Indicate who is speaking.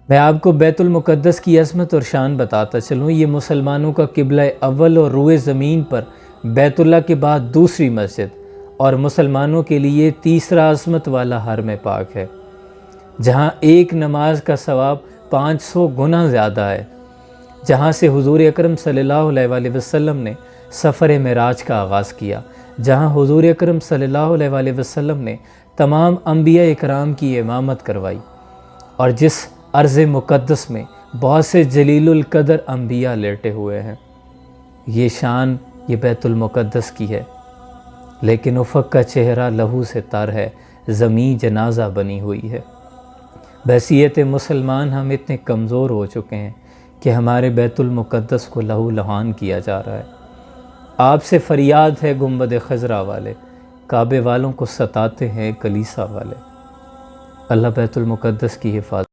Speaker 1: میں آپ کو بیت المقدس کی عظمت اور شان بتاتا چلوں۔ یہ مسلمانوں کا قبلہ اول اور روئے زمین پر بیت اللہ کے بعد دوسری مسجد اور مسلمانوں کے لیے تیسرا عظمت والا حرم پاک ہے، جہاں ایک نماز کا ثواب 500 گنا زیادہ ہے، جہاں سے حضور اکرم صلی اللہ علیہ وآلہ وسلم نے سفر معراج کا آغاز کیا، جہاں حضور اکرم صلی اللہ علیہ وآلہ وسلم نے تمام انبیاء اکرام کی امامت کروائی، اور جس ارض مقدس میں بہت سے جلیل القدر انبیاء لیٹے ہوئے ہیں۔ یہ شان یہ بیت المقدس کی ہے، لیکن افق کا چہرہ لہو سے تر ہے، زمین جنازہ بنی ہوئی ہے۔ بحیثیت مسلمان ہم اتنے کمزور ہو چکے ہیں کہ ہمارے بیت المقدس کو لہو لہان کیا جا رہا ہے۔ آپ سے فریاد ہے گنبد خضرا والے، کعبے والوں کو ستاتے ہیں کلیسا والے۔ اللہ بیت المقدس کی حفاظت